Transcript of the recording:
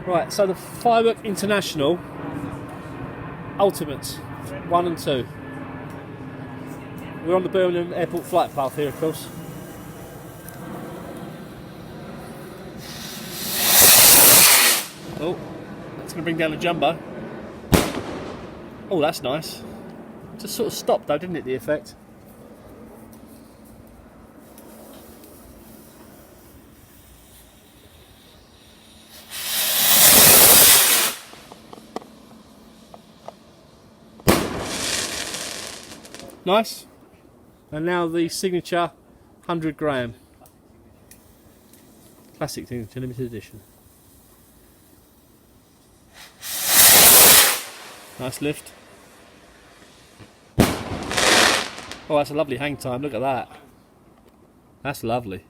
Right, so the Firework International Ultimates 1 and 2. We're on the Birmingham Airport flight path here, of course. Oh, that's going to bring down the jumbo. Oh, that's nice. Just sort of stopped though, didn't it, the effect? Nice. And now the signature 100 gram. Classic signature limited edition. Nice lift. Oh, that's a lovely hang time, look at that. That's lovely.